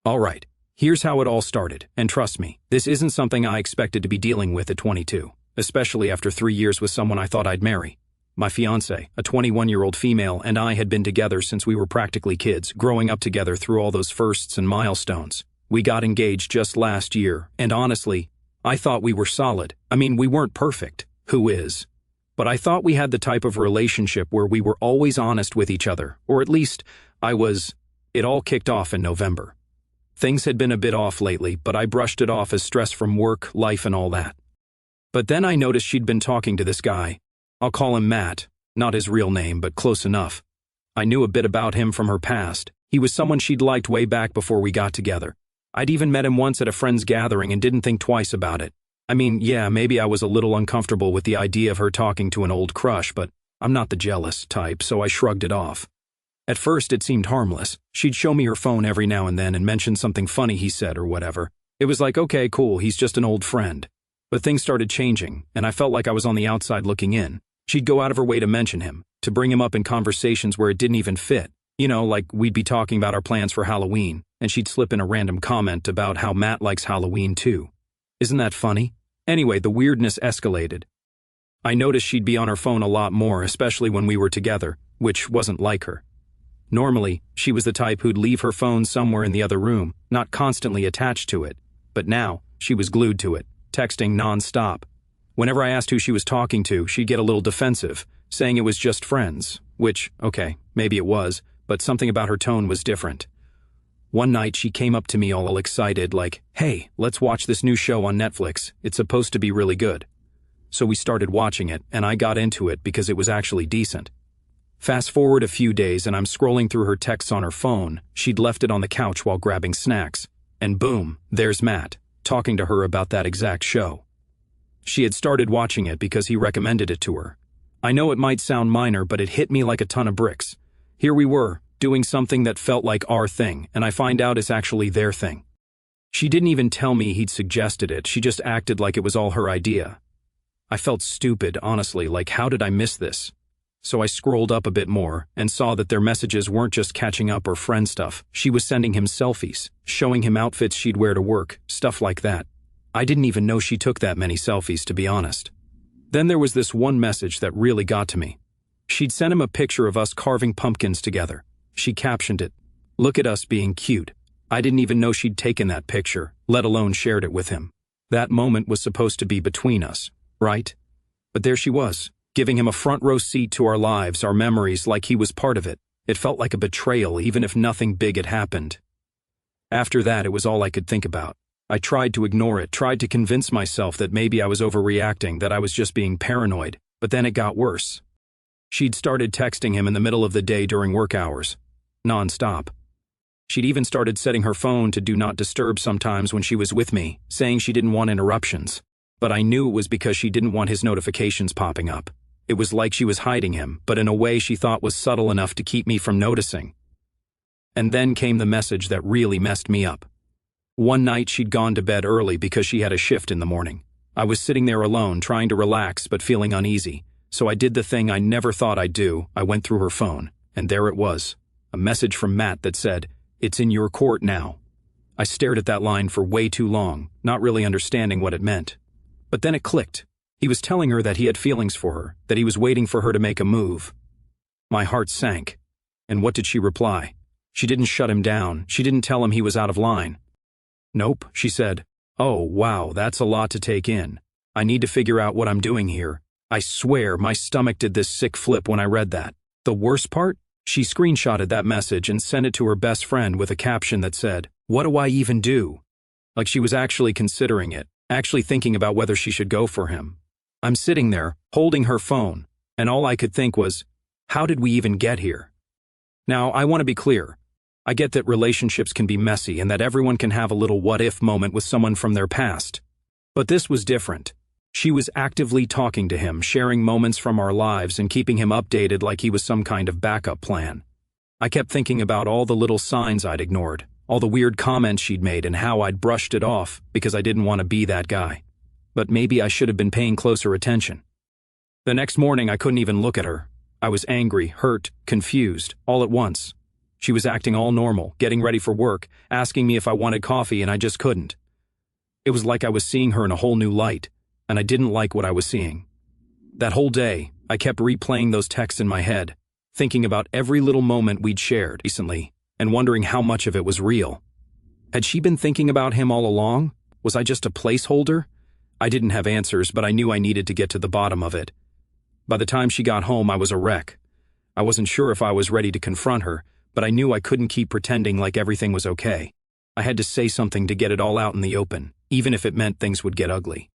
Alright, here's how it all started, and trust me, this isn't something I expected to be dealing with at 22, especially after 3 years with someone I thought I'd marry. My fiancée, a 21-year-old female, and I had been together since we were practically kids, growing up together through all those firsts and milestones. We got engaged just last year, and honestly, I thought we were solid. I mean, we weren't perfect. Who is? But I thought we had the type of relationship where we were always honest with each other, or at least, I was. It all kicked off in November. Things had been a bit off lately, but I brushed it off as stress from work, life, and all that. But then I noticed she'd been talking to this guy. I'll call him Matt, not his real name, but close enough. I knew a bit about him from her past. He was someone she'd liked way back before we got together. I'd even met him once at a friend's gathering and didn't think twice about it. I mean, yeah, maybe I was a little uncomfortable with the idea of her talking to an old crush, but I'm not the jealous type, so I shrugged it off. At first, it seemed harmless. She'd show me her phone every now and then and mention something funny he said or whatever. It was like, okay, cool, he's just an old friend. But things started changing, and I felt like I was on the outside looking in. She'd go out of her way to mention him, to bring him up in conversations where it didn't even fit. You know, like we'd be talking about our plans for Halloween, and she'd slip in a random comment about how Matt likes Halloween too. Isn't that funny? Anyway, the weirdness escalated. I noticed she'd be on her phone a lot more, especially when we were together, which wasn't like her. Normally, she was the type who'd leave her phone somewhere in the other room, not constantly attached to it. But now, she was glued to it, texting non-stop. Whenever I asked who she was talking to, she'd get a little defensive, saying it was just friends, which, okay, maybe it was, but something about her tone was different. One night, she came up to me all excited, like, hey, let's watch this new show on Netflix. It's supposed to be really good. So we started watching it, and I got into it because it was actually decent. Fast forward a few days and I'm scrolling through her texts on her phone. She'd left it on the couch while grabbing snacks. And boom, there's Matt, talking to her about that exact show. She had started watching it because he recommended it to her. I know it might sound minor, but it hit me like a ton of bricks. Here we were, doing something that felt like our thing, and I find out it's actually their thing. She didn't even tell me he'd suggested it, she just acted like it was all her idea. I felt stupid, honestly, like how did I miss this? So I scrolled up a bit more and saw that their messages weren't just catching up or friend stuff. She was sending him selfies, showing him outfits she'd wear to work, stuff like that. I didn't even know she took that many selfies, to be honest. Then there was this one message that really got to me. She'd sent him a picture of us carving pumpkins together. She captioned it, "Look at us being cute." I didn't even know she'd taken that picture, let alone shared it with him. That moment was supposed to be between us, right? But there she was, giving him a front row seat to our lives, our memories, like he was part of it. It felt like a betrayal, even if nothing big had happened. After that, it was all I could think about. I tried to ignore it, tried to convince myself that maybe I was overreacting, that I was just being paranoid, but then it got worse. She'd started texting him in the middle of the day during work hours, non-stop. She'd even started setting her phone to do not disturb sometimes when she was with me, saying she didn't want interruptions. But I knew it was because she didn't want his notifications popping up. It was like she was hiding him, but in a way she thought was subtle enough to keep me from noticing. And then came the message that really messed me up. One night she'd gone to bed early because she had a shift in the morning. I was sitting there alone, trying to relax but feeling uneasy. So I did the thing I never thought I'd do. I went through her phone, and there it was. A message from Matt that said, "It's in your court now." I stared at that line for way too long, not really understanding what it meant. But then it clicked. He was telling her that he had feelings for her, that he was waiting for her to make a move. My heart sank. And what did she reply? She didn't shut him down. She didn't tell him he was out of line. "Nope," she said. "Oh, wow, that's a lot to take in. I need to figure out what I'm doing here." I swear my stomach did this sick flip when I read that. The worst part? She screenshotted that message and sent it to her best friend with a caption that said, "What do I even do?" Like she was actually considering it, actually thinking about whether she should go for him. I'm sitting there, holding her phone, and all I could think was, how did we even get here? Now, I want to be clear. I get that relationships can be messy and that everyone can have a little what-if moment with someone from their past. But this was different. She was actively talking to him, sharing moments from our lives and keeping him updated like he was some kind of backup plan. I kept thinking about all the little signs I'd ignored, all the weird comments she'd made and how I'd brushed it off because I didn't want to be that guy. But maybe I should have been paying closer attention. The next morning I couldn't even look at her. I was angry, hurt, confused, all at once. She was acting all normal, getting ready for work, asking me if I wanted coffee, and I just couldn't. It was like I was seeing her in a whole new light, and I didn't like what I was seeing. That whole day, I kept replaying those texts in my head, thinking about every little moment we'd shared recently, and wondering how much of it was real. Had she been thinking about him all along? Was I just a placeholder? I didn't have answers, but I knew I needed to get to the bottom of it. By the time she got home, I was a wreck. I wasn't sure if I was ready to confront her, but I knew I couldn't keep pretending like everything was okay. I had to say something to get it all out in the open, even if it meant things would get ugly.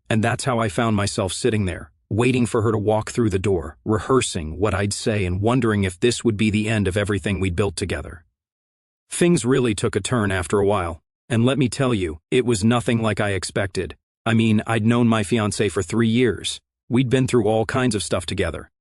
And that's how I found myself sitting there, waiting for her to walk through the door, rehearsing what I'd say and wondering if this would be the end of everything we'd built together. Things really took a turn after a while, and let me tell you, it was nothing like I expected. I mean, I'd known my fiancée for 3 years. We'd been through all kinds of stuff together,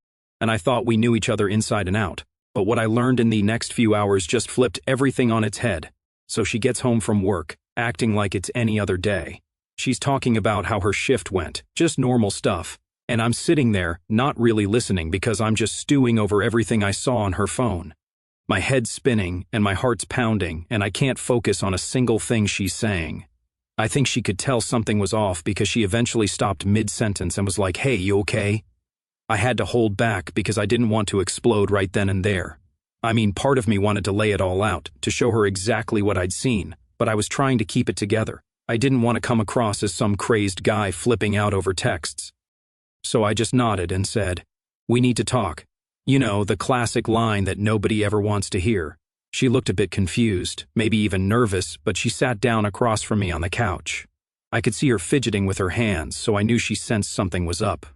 and I thought we knew each other inside and out. But what I learned in the next few hours just flipped everything on its head. So she gets home from work, acting like it's any other day. She's talking about how her shift went, just normal stuff. And I'm sitting there, not really listening because I'm just stewing over everything I saw on her phone. My head's spinning and my heart's pounding, and I can't focus on a single thing she's saying. I think she could tell something was off because she eventually stopped mid-sentence and was like, "Hey, you okay?" I had to hold back because I didn't want to explode right then and there. I mean, part of me wanted to lay it all out, to show her exactly what I'd seen, but I was trying to keep it together. I didn't want to come across as some crazed guy flipping out over texts. So I just nodded and said, "We need to talk." You know, the classic line that nobody ever wants to hear. She looked a bit confused, maybe even nervous, but she sat down across from me on the couch. I could see her fidgeting with her hands, so I knew she sensed something was up.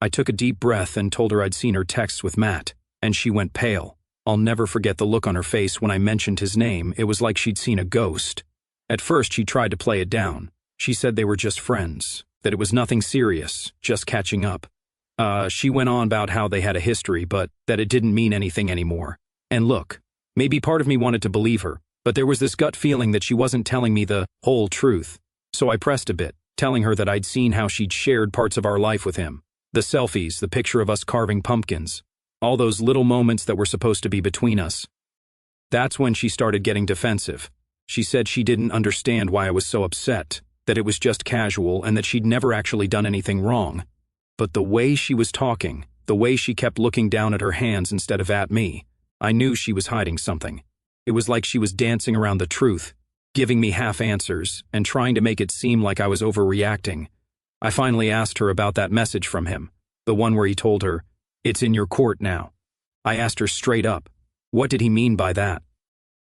I took a deep breath and told her I'd seen her texts with Matt, and she went pale. I'll never forget the look on her face when I mentioned his name. It was like she'd seen a ghost. At first, she tried to play it down. She said they were just friends, that it was nothing serious, just catching up. She went on about how they had a history, but that it didn't mean anything anymore. And look, maybe part of me wanted to believe her, but there was this gut feeling that she wasn't telling me the whole truth. So I pressed a bit, telling her that I'd seen how she'd shared parts of our life with him. The selfies, the picture of us carving pumpkins, all those little moments that were supposed to be between us. That's when she started getting defensive. She said she didn't understand why I was so upset, that it was just casual and that she'd never actually done anything wrong. But the way she was talking, the way she kept looking down at her hands instead of at me, I knew she was hiding something. It was like she was dancing around the truth, giving me half answers and trying to make it seem like I was overreacting. I finally asked her about that message from him, the one where he told her, "It's in your court now." I asked her straight up, what did he mean by that?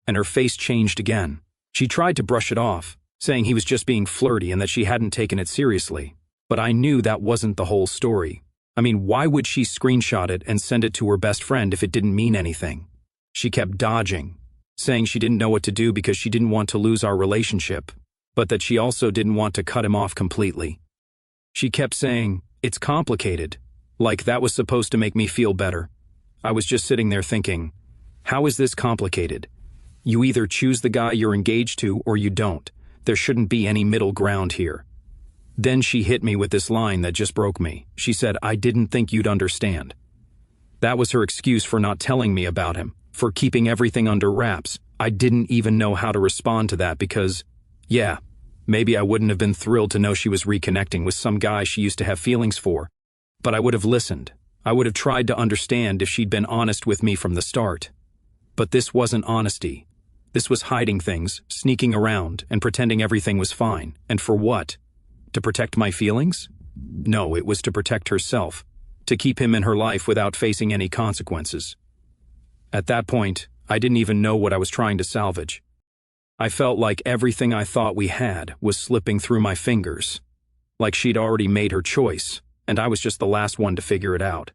And her face changed again. She tried to brush it off, saying he was just being flirty and that she hadn't taken it seriously. But I knew that wasn't the whole story. I mean, why would she screenshot it and send it to her best friend if it didn't mean anything? She kept dodging, saying she didn't know what to do because she didn't want to lose our relationship, but that she also didn't want to cut him off completely. She kept saying, "It's complicated," like that was supposed to make me feel better. I was just sitting there thinking, how is this complicated? You either choose the guy you're engaged to or you don't. There shouldn't be any middle ground here. Then she hit me with this line that just broke me. She said, "I didn't think you'd understand." That was her excuse for not telling me about him, for keeping everything under wraps. I didn't even know how to respond to that because, yeah, maybe I wouldn't have been thrilled to know she was reconnecting with some guy she used to have feelings for. But I would have listened. I would have tried to understand if she'd been honest with me from the start. But this wasn't honesty. This was hiding things, sneaking around, and pretending everything was fine. And for what? To protect my feelings? No, it was to protect herself, to keep him in her life without facing any consequences. At that point, I didn't even know what I was trying to salvage. I felt like everything I thought we had was slipping through my fingers, like she'd already made her choice, and I was just the last one to figure it out.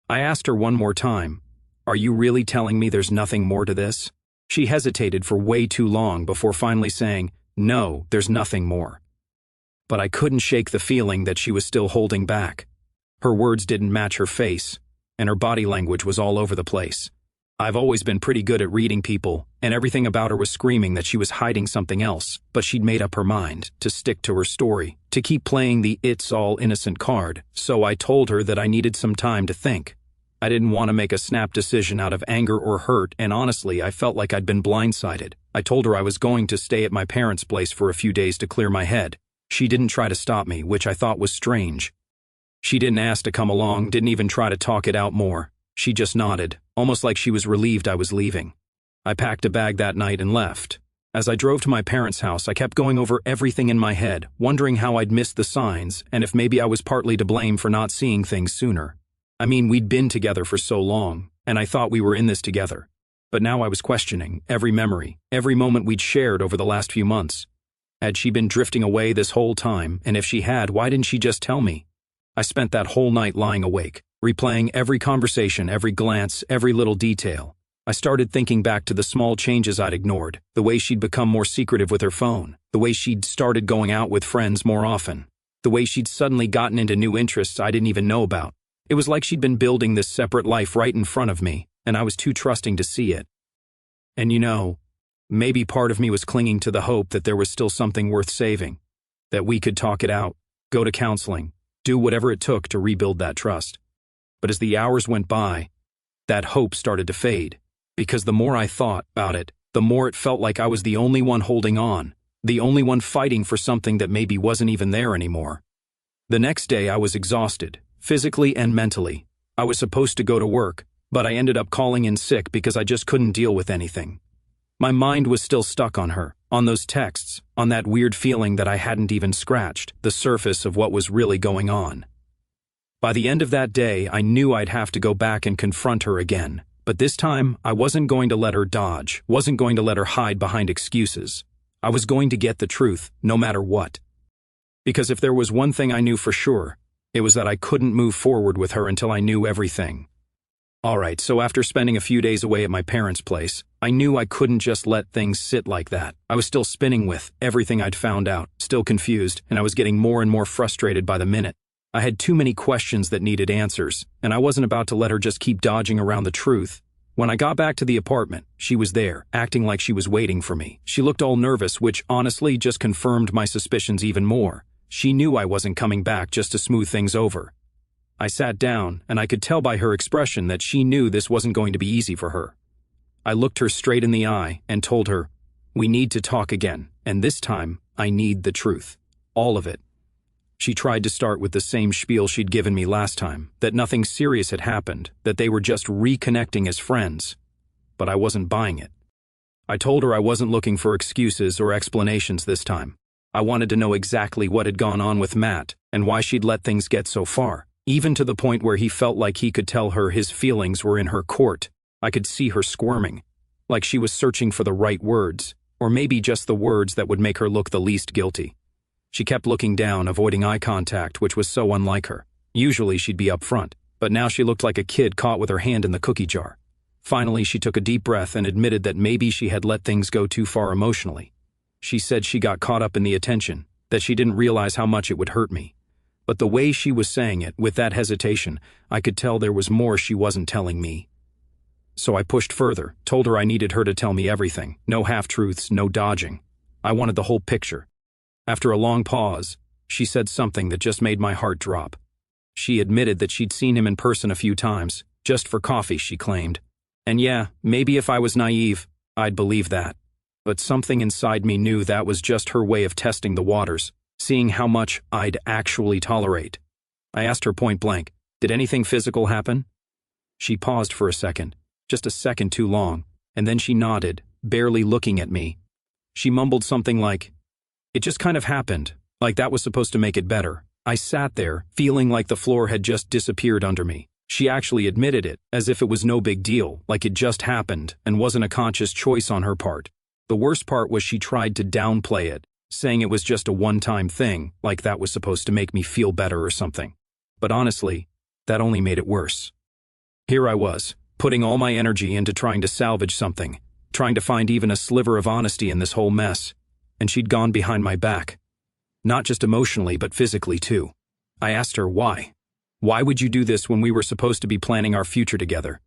I asked her one more time, "Are you really telling me there's nothing more to this?" She hesitated for way too long before finally saying, "No, there's nothing more." But I couldn't shake the feeling that she was still holding back. Her words didn't match her face, and her body language was all over the place. I've always been pretty good at reading people, and everything about her was screaming that she was hiding something else, but she'd made up her mind to stick to her story, to keep playing the "it's all innocent" card, so I told her that I needed some time to think. I didn't want to make a snap decision out of anger or hurt, and honestly, I felt like I'd been blindsided. I told her I was going to stay at my parents' place for a few days to clear my head. She didn't try to stop me, which I thought was strange. She didn't ask to come along, didn't even try to talk it out more. She just nodded, almost like she was relieved I was leaving. I packed a bag that night and left. As I drove to my parents' house, I kept going over everything in my head, wondering how I'd missed the signs and if maybe I was partly to blame for not seeing things sooner. I mean, we'd been together for so long, and I thought we were in this together. But now I was questioning every memory, every moment we'd shared over the last few months. Had she been drifting away this whole time, and if she had, why didn't she just tell me? I spent that whole night lying awake, replaying every conversation, every glance, every little detail. I started thinking back to the small changes I'd ignored, the way she'd become more secretive with her phone, the way she'd started going out with friends more often, the way she'd suddenly gotten into new interests I didn't even know about. It was like she'd been building this separate life right in front of me, and I was too trusting to see it. And maybe part of me was clinging to the hope that there was still something worth saving, that we could talk it out, go to counseling, do whatever it took to rebuild that trust. But as the hours went by, that hope started to fade, because the more I thought about it, the more it felt like I was the only one holding on, the only one fighting for something that maybe wasn't even there anymore. The next day I was exhausted, physically and mentally. I was supposed to go to work, but I ended up calling in sick because I just couldn't deal with anything. My mind was still stuck on her, on those texts, on that weird feeling that I hadn't even scratched the surface of what was really going on. By the end of that day, I knew I'd have to go back and confront her again, but this time I wasn't going to let her dodge, wasn't going to let her hide behind excuses. I was going to get the truth, no matter what. Because if there was one thing I knew for sure, it was that I couldn't move forward with her until I knew everything. Alright, so after spending a few days away at my parents' place, I knew I couldn't just let things sit like that. I was still spinning with everything I'd found out, still confused, and I was getting more and more frustrated by the minute. I had too many questions that needed answers, and I wasn't about to let her just keep dodging around the truth. When I got back to the apartment, she was there, acting like she was waiting for me. She looked all nervous, which honestly just confirmed my suspicions even more. She knew I wasn't coming back just to smooth things over. I sat down, and I could tell by her expression that she knew this wasn't going to be easy for her. I looked her straight in the eye and told her, "We need to talk again, and this time, I need the truth. All of it." She tried to start with the same spiel she'd given me last time, that nothing serious had happened, that they were just reconnecting as friends. But I wasn't buying it. I told her I wasn't looking for excuses or explanations this time. I wanted to know exactly what had gone on with Matt and why she'd let things get so far, even to the point where he felt like he could tell her his feelings were in her court. I could see her squirming, like she was searching for the right words, or maybe just the words that would make her look the least guilty. She kept looking down, avoiding eye contact, which was so unlike her. Usually she'd be up front, but now she looked like a kid caught with her hand in the cookie jar. Finally, she took a deep breath and admitted that maybe she had let things go too far emotionally. She said she got caught up in the attention, that she didn't realize how much it would hurt me. But the way she was saying it, with that hesitation, I could tell there was more she wasn't telling me. So I pushed further, told her I needed her to tell me everything. No half-truths, no dodging. I wanted the whole picture. After a long pause, she said something that just made my heart drop. She admitted that she'd seen him in person a few times, just for coffee, she claimed. And yeah, maybe if I was naive, I'd believe that. But something inside me knew that was just her way of testing the waters, seeing how much I'd actually tolerate. I asked her point blank, "Did anything physical happen?" She paused for a second, just a second too long, and then she nodded, barely looking at me. She mumbled something like, "It just kind of happened, like that was supposed to make it better." I sat there, feeling like the floor had just disappeared under me. She actually admitted it, as if it was no big deal, like it just happened and wasn't a conscious choice on her part. The worst part was she tried to downplay it, saying it was just a one-time thing, like that was supposed to make me feel better or something. But honestly, that only made it worse. Here I was, putting all my energy into trying to salvage something, trying to find even a sliver of honesty in this whole mess, and she'd gone behind my back. Not just emotionally, but physically too. I asked her why. Why would you do this when we were supposed to be planning our future together?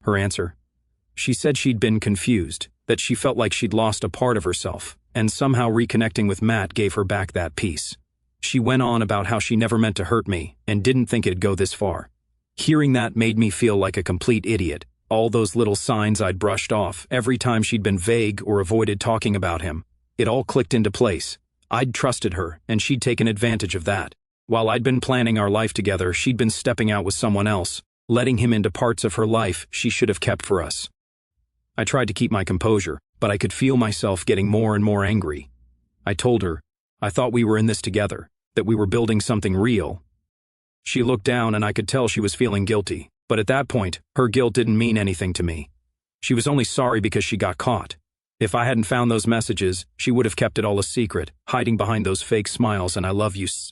Her answer? She said she'd been confused, that she felt like she'd lost a part of herself, and somehow reconnecting with Matt gave her back that peace. She went on about how she never meant to hurt me and didn't think it'd go this far. Hearing that made me feel like a complete idiot. All those little signs I'd brushed off every time she'd been vague or avoided talking about him. It all clicked into place. I'd trusted her, and she'd taken advantage of that. While I'd been planning our life together, she'd been stepping out with someone else, letting him into parts of her life she should have kept for us. I tried to keep my composure, but I could feel myself getting more and more angry. I told her, I thought we were in this together, that we were building something real. She looked down and I could tell she was feeling guilty, but at that point, her guilt didn't mean anything to me. She was only sorry because she got caught. If I hadn't found those messages, she would have kept it all a secret, hiding behind those fake smiles and I love yous.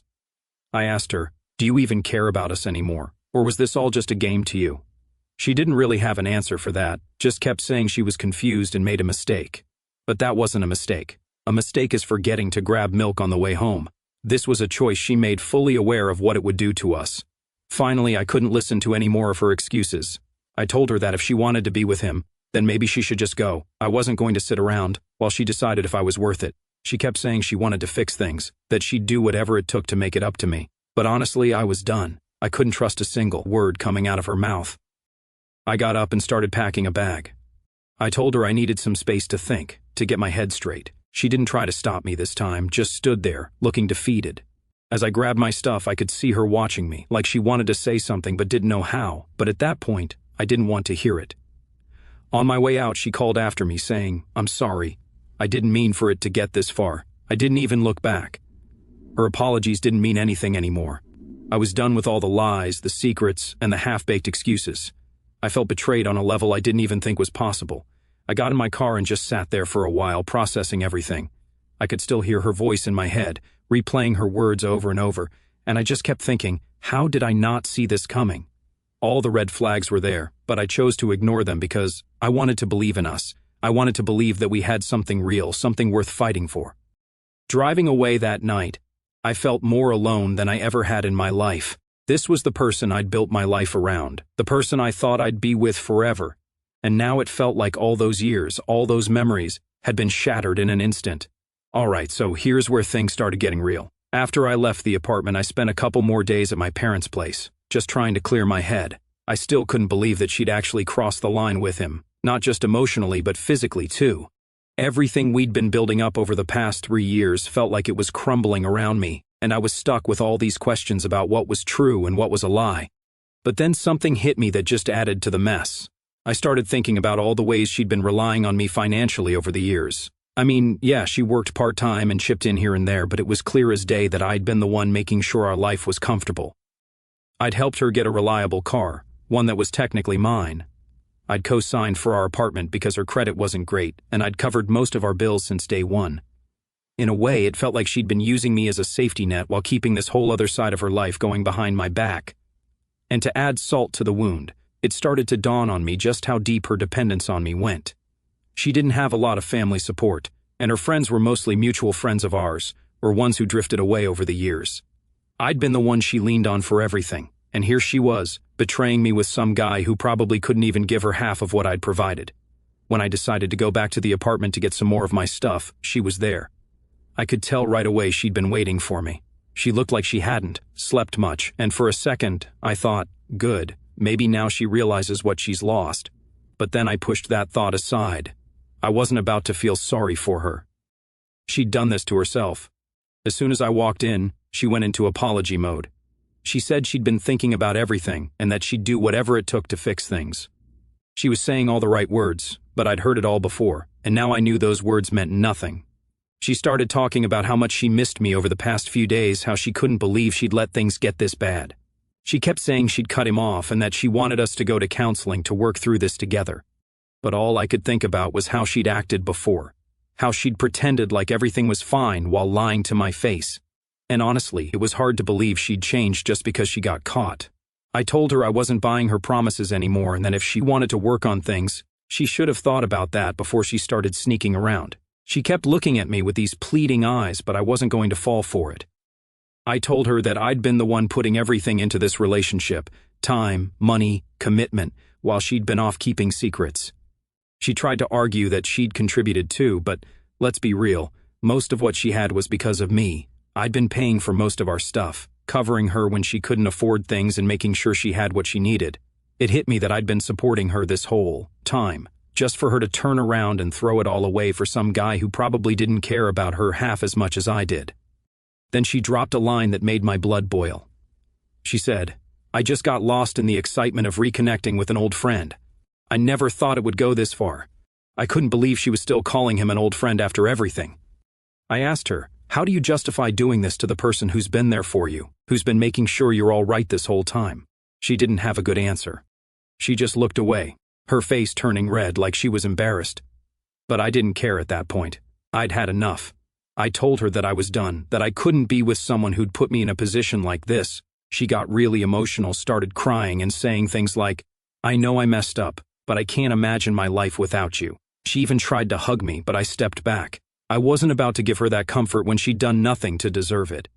I asked her, do you even care about us anymore? Or was this all just a game to you? She didn't really have an answer for that, just kept saying she was confused and made a mistake. But that wasn't a mistake. A mistake is forgetting to grab milk on the way home. This was a choice she made fully aware of what it would do to us. Finally, I couldn't listen to any more of her excuses. I told her that if she wanted to be with him, then maybe she should just go. I wasn't going to sit around while she decided if I was worth it. She kept saying she wanted to fix things, that she'd do whatever it took to make it up to me. But honestly, I was done. I couldn't trust a single word coming out of her mouth. I got up and started packing a bag. I told her I needed some space to think, to get my head straight. She didn't try to stop me this time, just stood there, looking defeated. As I grabbed my stuff, I could see her watching me, like she wanted to say something but didn't know how, but at that point, I didn't want to hear it. On my way out, she called after me, saying, I'm sorry. I didn't mean for it to get this far. I didn't even look back. Her apologies didn't mean anything anymore. I was done with all the lies, the secrets, and the half-baked excuses. I felt betrayed on a level I didn't even think was possible. I got in my car and just sat there for a while, processing everything. I could still hear her voice in my head, replaying her words over and over, and I just kept thinking, how did I not see this coming? All the red flags were there, but I chose to ignore them because I wanted to believe in us. I wanted to believe that we had something real, something worth fighting for. Driving away that night, I felt more alone than I ever had in my life. This was the person I'd built my life around, the person I thought I'd be with forever. And now it felt like all those years, all those memories, had been shattered in an instant. Alright, so here's where things started getting real. After I left the apartment, I spent a couple more days at my parents' place, just trying to clear my head. I still couldn't believe that she'd actually crossed the line with him, not just emotionally but physically too. Everything we'd been building up over the past 3 years felt like it was crumbling around me, and I was stuck with all these questions about what was true and what was a lie. But then something hit me that just added to the mess. I started thinking about all the ways she'd been relying on me financially over the years. I mean, yeah, she worked part-time and chipped in here and there, but it was clear as day that I'd been the one making sure our life was comfortable. I'd helped her get a reliable car, one that was technically mine. I'd co-signed for our apartment because her credit wasn't great, and I'd covered most of our bills since day one. In a way, it felt like she'd been using me as a safety net while keeping this whole other side of her life going behind my back. And to add salt to the wound, it started to dawn on me just how deep her dependence on me went. She didn't have a lot of family support, and her friends were mostly mutual friends of ours, or ones who drifted away over the years. I'd been the one she leaned on for everything, and here she was, betraying me with some guy who probably couldn't even give her half of what I'd provided. When I decided to go back to the apartment to get some more of my stuff, she was there. I could tell right away she'd been waiting for me. She looked like she hadn't slept much, and for a second, I thought, good. Maybe now she realizes what she's lost. But then I pushed that thought aside. I wasn't about to feel sorry for her. She'd done this to herself. As soon as I walked in, she went into apology mode. She said she'd been thinking about everything and that she'd do whatever it took to fix things. She was saying all the right words, but I'd heard it all before, and now I knew those words meant nothing. She started talking about how much she missed me over the past few days, how she couldn't believe she'd let things get this bad. She kept saying she'd cut him off and that she wanted us to go to counseling to work through this together. But all I could think about was how she'd acted before, how she'd pretended like everything was fine while lying to my face. And honestly, it was hard to believe she'd changed just because she got caught. I told her I wasn't buying her promises anymore and that if she wanted to work on things, she should have thought about that before she started sneaking around. She kept looking at me with these pleading eyes, but I wasn't going to fall for it. I told her that I'd been the one putting everything into this relationship, time, money, commitment, while she'd been off keeping secrets. She tried to argue that she'd contributed too, but let's be real, most of what she had was because of me. I'd been paying for most of our stuff, covering her when she couldn't afford things and making sure she had what she needed. It hit me that I'd been supporting her this whole time, just for her to turn around and throw it all away for some guy who probably didn't care about her half as much as I did. Then she dropped a line that made my blood boil. She said, "I just got lost in the excitement of reconnecting with an old friend. I never thought it would go this far." I couldn't believe she was still calling him an old friend after everything. I asked her, "How do you justify doing this to the person who's been there for you, who's been making sure you're all right this whole time?" She didn't have a good answer. She just looked away, her face turning red like she was embarrassed. But I didn't care at that point. I'd had enough. I told her that I was done, that I couldn't be with someone who'd put me in a position like this. She got really emotional, started crying and saying things like, "I know I messed up, but I can't imagine my life without you." She even tried to hug me, but I stepped back. I wasn't about to give her that comfort when she'd done nothing to deserve it.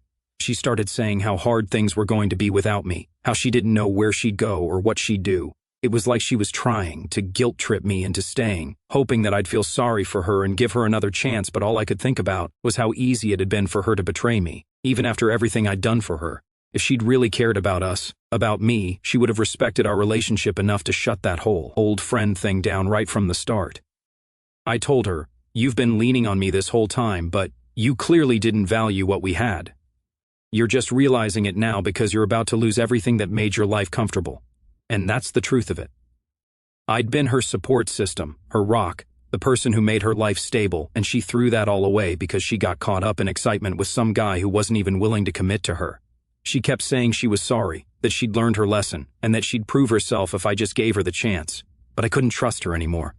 She started saying how hard things were going to be without me, how she didn't know where she'd go or what she'd do. It was like she was trying to guilt-trip me into staying, hoping that I'd feel sorry for her and give her another chance, but all I could think about was how easy it had been for her to betray me, even after everything I'd done for her. If she'd really cared about us, about me, she would have respected our relationship enough to shut that whole old friend thing down right from the start. I told her, "You've been leaning on me this whole time, but you clearly didn't value what we had. You're just realizing it now because you're about to lose everything that made your life comfortable. And that's the truth of it." I'd been her support system, her rock, the person who made her life stable, and she threw that all away because she got caught up in excitement with some guy who wasn't even willing to commit to her. She kept saying she was sorry, that she'd learned her lesson, and that she'd prove herself if I just gave her the chance. But I couldn't trust her anymore.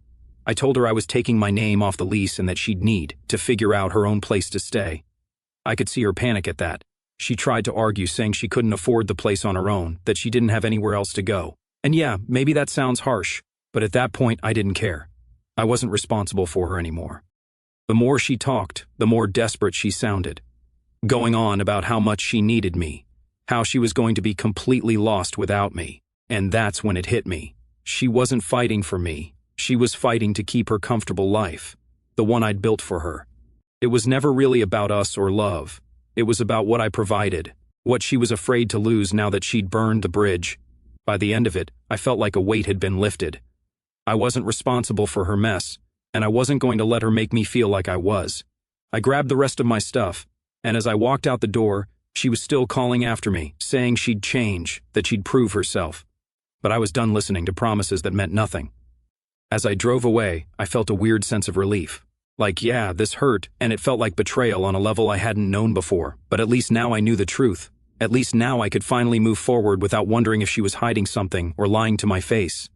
I told her I was taking my name off the lease and that she'd need to figure out her own place to stay. I could see her panic at that. She tried to argue, saying she couldn't afford the place on her own, that she didn't have anywhere else to go. And yeah, maybe that sounds harsh, but at that point I didn't care. I wasn't responsible for her anymore. The more she talked, the more desperate she sounded, going on about how much she needed me, how she was going to be completely lost without me. And that's when it hit me. She wasn't fighting for me. She was fighting to keep her comfortable life, the one I'd built for her. It was never really about us or love. It was about what I provided, what she was afraid to lose now that she'd burned the bridge. By the end of it, I felt like a weight had been lifted. I wasn't responsible for her mess, and I wasn't going to let her make me feel like I was. I grabbed the rest of my stuff, and as I walked out the door, she was still calling after me, saying she'd change, that she'd prove herself. But I was done listening to promises that meant nothing. As I drove away, I felt a weird sense of relief. Like, yeah, this hurt, and it felt like betrayal on a level I hadn't known before, but at least now I knew the truth. At least now I could finally move forward without wondering if she was hiding something or lying to my face.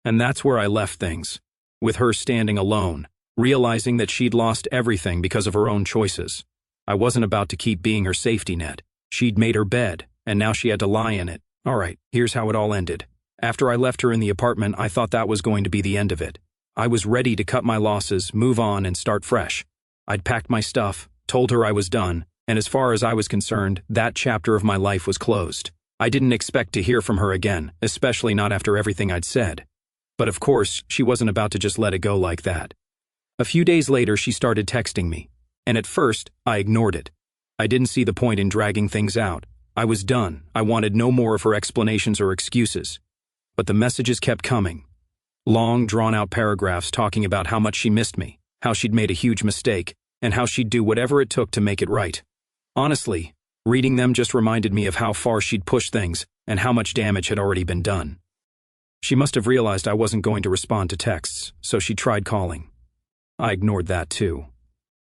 And that's where I left things, with her standing alone, realizing that she'd lost everything because of her own choices. I wasn't about to keep being her safety net. She'd made her bed, and now she had to lie in it. All right, here's how it all ended. After I left her in the apartment, I thought that was going to be the end of it. I was ready to cut my losses, move on, and start fresh. I'd packed my stuff, told her I was done, and as far as I was concerned, that chapter of my life was closed. I didn't expect to hear from her again, especially not after everything I'd said. But of course, she wasn't about to just let it go like that. A few days later, she started texting me, and at first, I ignored it. I didn't see the point in dragging things out. I was done. I wanted no more of her explanations or excuses. But the messages kept coming. Long, drawn-out paragraphs talking about how much she missed me, how she'd made a huge mistake, and how she'd do whatever it took to make it right. Honestly, reading them just reminded me of how far she'd pushed things and how much damage had already been done. She must have realized I wasn't going to respond to texts, so she tried calling. I ignored that too.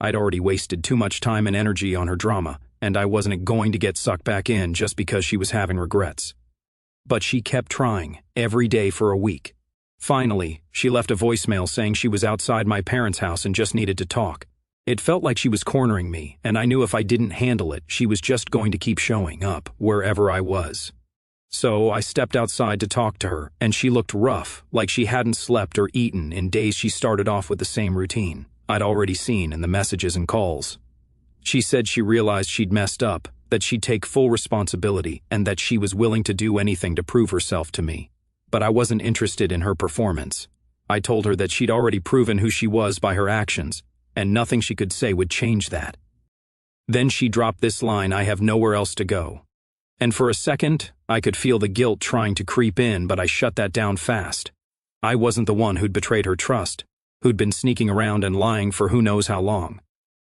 I'd already wasted too much time and energy on her drama, and I wasn't going to get sucked back in just because she was having regrets. But she kept trying, every day for a week. Finally, she left a voicemail saying she was outside my parents' house and just needed to talk. It felt like she was cornering me, and I knew if I didn't handle it, she was just going to keep showing up wherever I was. So I stepped outside to talk to her, and she looked rough, like she hadn't slept or eaten in days. She started off with the same routine I'd already seen in the messages and calls. She said she realized she'd messed up, that she'd take full responsibility, and that she was willing to do anything to prove herself to me. But I wasn't interested in her performance. I told her that she'd already proven who she was by her actions, and nothing she could say would change that. Then she dropped this line, "I have nowhere else to go." And for a second, I could feel the guilt trying to creep in, but I shut that down fast. I wasn't the one who'd betrayed her trust, who'd been sneaking around and lying for who knows how long.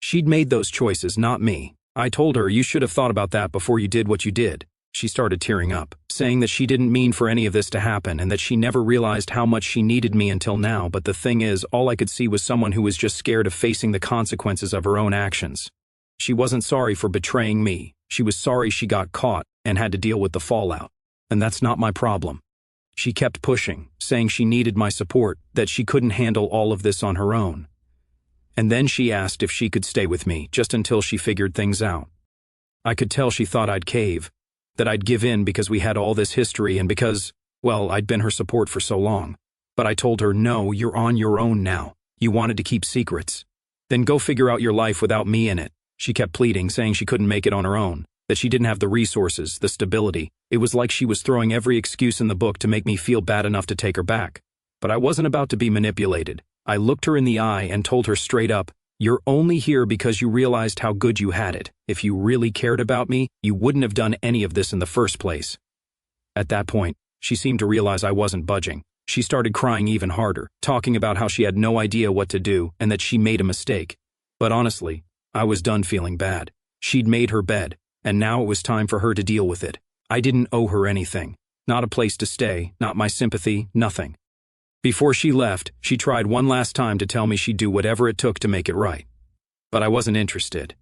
She'd made those choices, not me. I told her, you should have thought about that before you did what you did. She started tearing up, saying that she didn't mean for any of this to happen and that she never realized how much she needed me until now, but the thing is, all I could see was someone who was just scared of facing the consequences of her own actions. She wasn't sorry for betraying me. She was sorry she got caught and had to deal with the fallout. And that's not my problem. She kept pushing, saying she needed my support, that she couldn't handle all of this on her own. And then she asked if she could stay with me, just until she figured things out. I could tell she thought I'd cave, that I'd give in because we had all this history and because, well, I'd been her support for so long. But I told her, no, you're on your own now. You wanted to keep secrets. Then go figure out your life without me in it. She kept pleading, saying she couldn't make it on her own, that she didn't have the resources, the stability. It was like she was throwing every excuse in the book to make me feel bad enough to take her back. But I wasn't about to be manipulated. I looked her in the eye and told her straight up, you're only here because you realized how good you had it. If you really cared about me, you wouldn't have done any of this in the first place. At that point, she seemed to realize I wasn't budging. She started crying even harder, talking about how she had no idea what to do and that she made a mistake. But honestly, I was done feeling bad. She'd made her bed, and now it was time for her to deal with it. I didn't owe her anything. Not a place to stay, not my sympathy, nothing. Before she left, she tried one last time to tell me she'd do whatever it took to make it right. But I wasn't interested.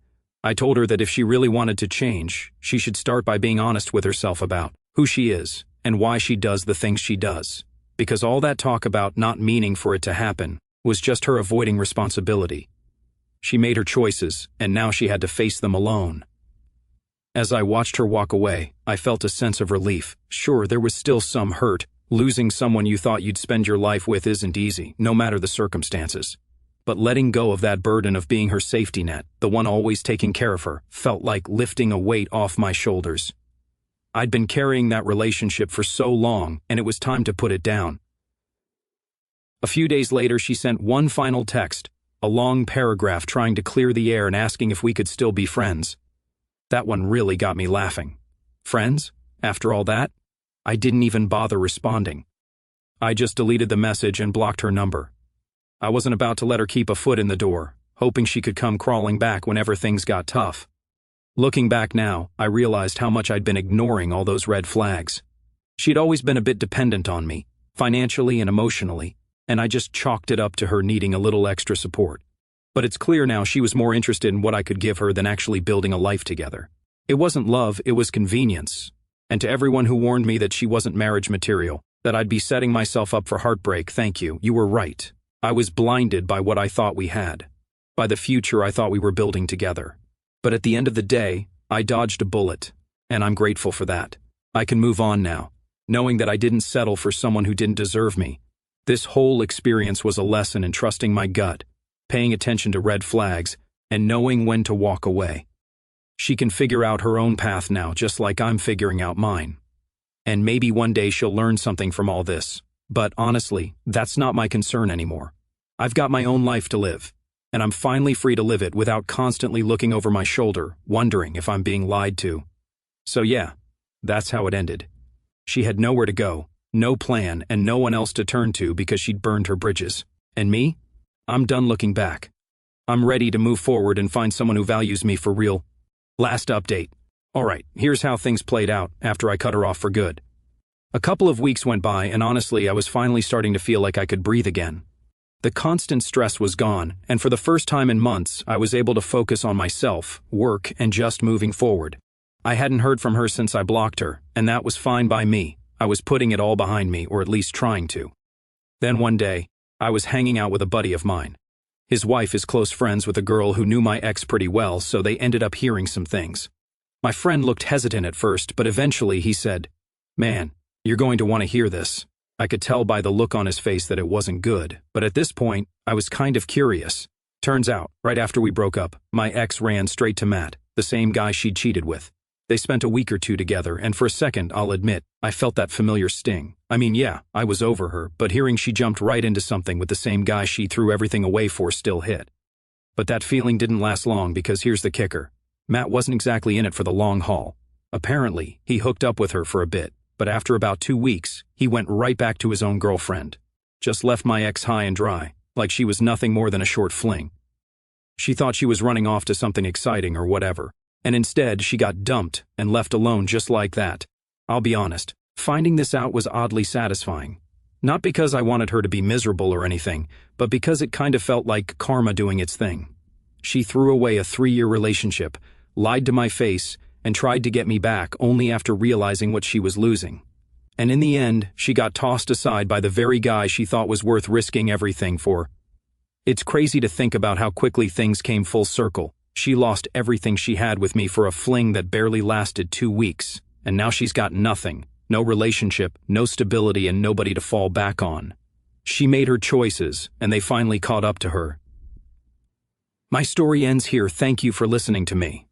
I told her that if she really wanted to change, she should start by being honest with herself about who she is and why she does the things she does. Because all that talk about not meaning for it to happen was just her avoiding responsibility. She made her choices, and now she had to face them alone. As I watched her walk away, I felt a sense of relief. Sure, there was still some hurt. Losing someone you thought you'd spend your life with isn't easy, no matter the circumstances. But letting go of that burden of being her safety net, the one always taking care of her, felt like lifting a weight off my shoulders. I'd been carrying that relationship for so long, and it was time to put it down. A few days later, she sent one final text, a long paragraph trying to clear the air and asking if we could still be friends. That one really got me laughing. Friends? After all that? I didn't even bother responding. I just deleted the message and blocked her number. I wasn't about to let her keep a foot in the door, hoping she could come crawling back whenever things got tough. Looking back now, I realized how much I'd been ignoring all those red flags. She'd always been a bit dependent on me, financially and emotionally, and I just chalked it up to her needing a little extra support. But it's clear now she was more interested in what I could give her than actually building a life together. It wasn't love, it was convenience. And to everyone who warned me that she wasn't marriage material, that I'd be setting myself up for heartbreak, thank you, you were right. I was blinded by what I thought we had, by the future I thought we were building together. But at the end of the day, I dodged a bullet, and I'm grateful for that. I can move on now, knowing that I didn't settle for someone who didn't deserve me. This whole experience was a lesson in trusting my gut, paying attention to red flags, and knowing when to walk away. She can figure out her own path now, just like I'm figuring out mine. And maybe one day she'll learn something from all this. But honestly, that's not my concern anymore. I've got my own life to live, and I'm finally free to live it without constantly looking over my shoulder, wondering if I'm being lied to. So yeah, that's how it ended. She had nowhere to go, no plan, and no one else to turn to because she'd burned her bridges. And me? I'm done looking back. I'm ready to move forward and find someone who values me for real. Last update. Alright, here's how things played out after I cut her off for good. A couple of weeks went by, and honestly, I was finally starting to feel like I could breathe again. The constant stress was gone, and for the first time in months, I was able to focus on myself, work, and just moving forward. I hadn't heard from her since I blocked her, and that was fine by me. I was putting it all behind me, or at least trying to. Then one day, I was hanging out with a buddy of mine. His wife is close friends with a girl who knew my ex pretty well, so they ended up hearing some things. My friend looked hesitant at first, but eventually he said, "Man, you're going to want to hear this." I could tell by the look on his face that it wasn't good, but at this point, I was kind of curious. Turns out, right after we broke up, my ex ran straight to Matt, the same guy she'd cheated with. They spent a week or two together, and for a second, I'll admit, I felt that familiar sting. I mean, yeah, I was over her, but hearing she jumped right into something with the same guy she threw everything away for still hit. But that feeling didn't last long because here's the kicker. Matt wasn't exactly in it for the long haul. Apparently, he hooked up with her for a bit, but after about 2 weeks, he went right back to his own girlfriend. Just left my ex high and dry, like she was nothing more than a short fling. She thought she was running off to something exciting or whatever, and instead she got dumped and left alone just like that. I'll be honest, finding this out was oddly satisfying. Not because I wanted her to be miserable or anything, but because it kind of felt like karma doing its thing. She threw away a 3-year relationship, lied to my face, and tried to get me back only after realizing what she was losing. And in the end, she got tossed aside by the very guy she thought was worth risking everything for. It's crazy to think about how quickly things came full circle. She lost everything she had with me for a fling that barely lasted 2 weeks, and now she's got nothing. No relationship, no stability, and nobody to fall back on. She made her choices, and they finally caught up to her. My story ends here. Thank you for listening to me.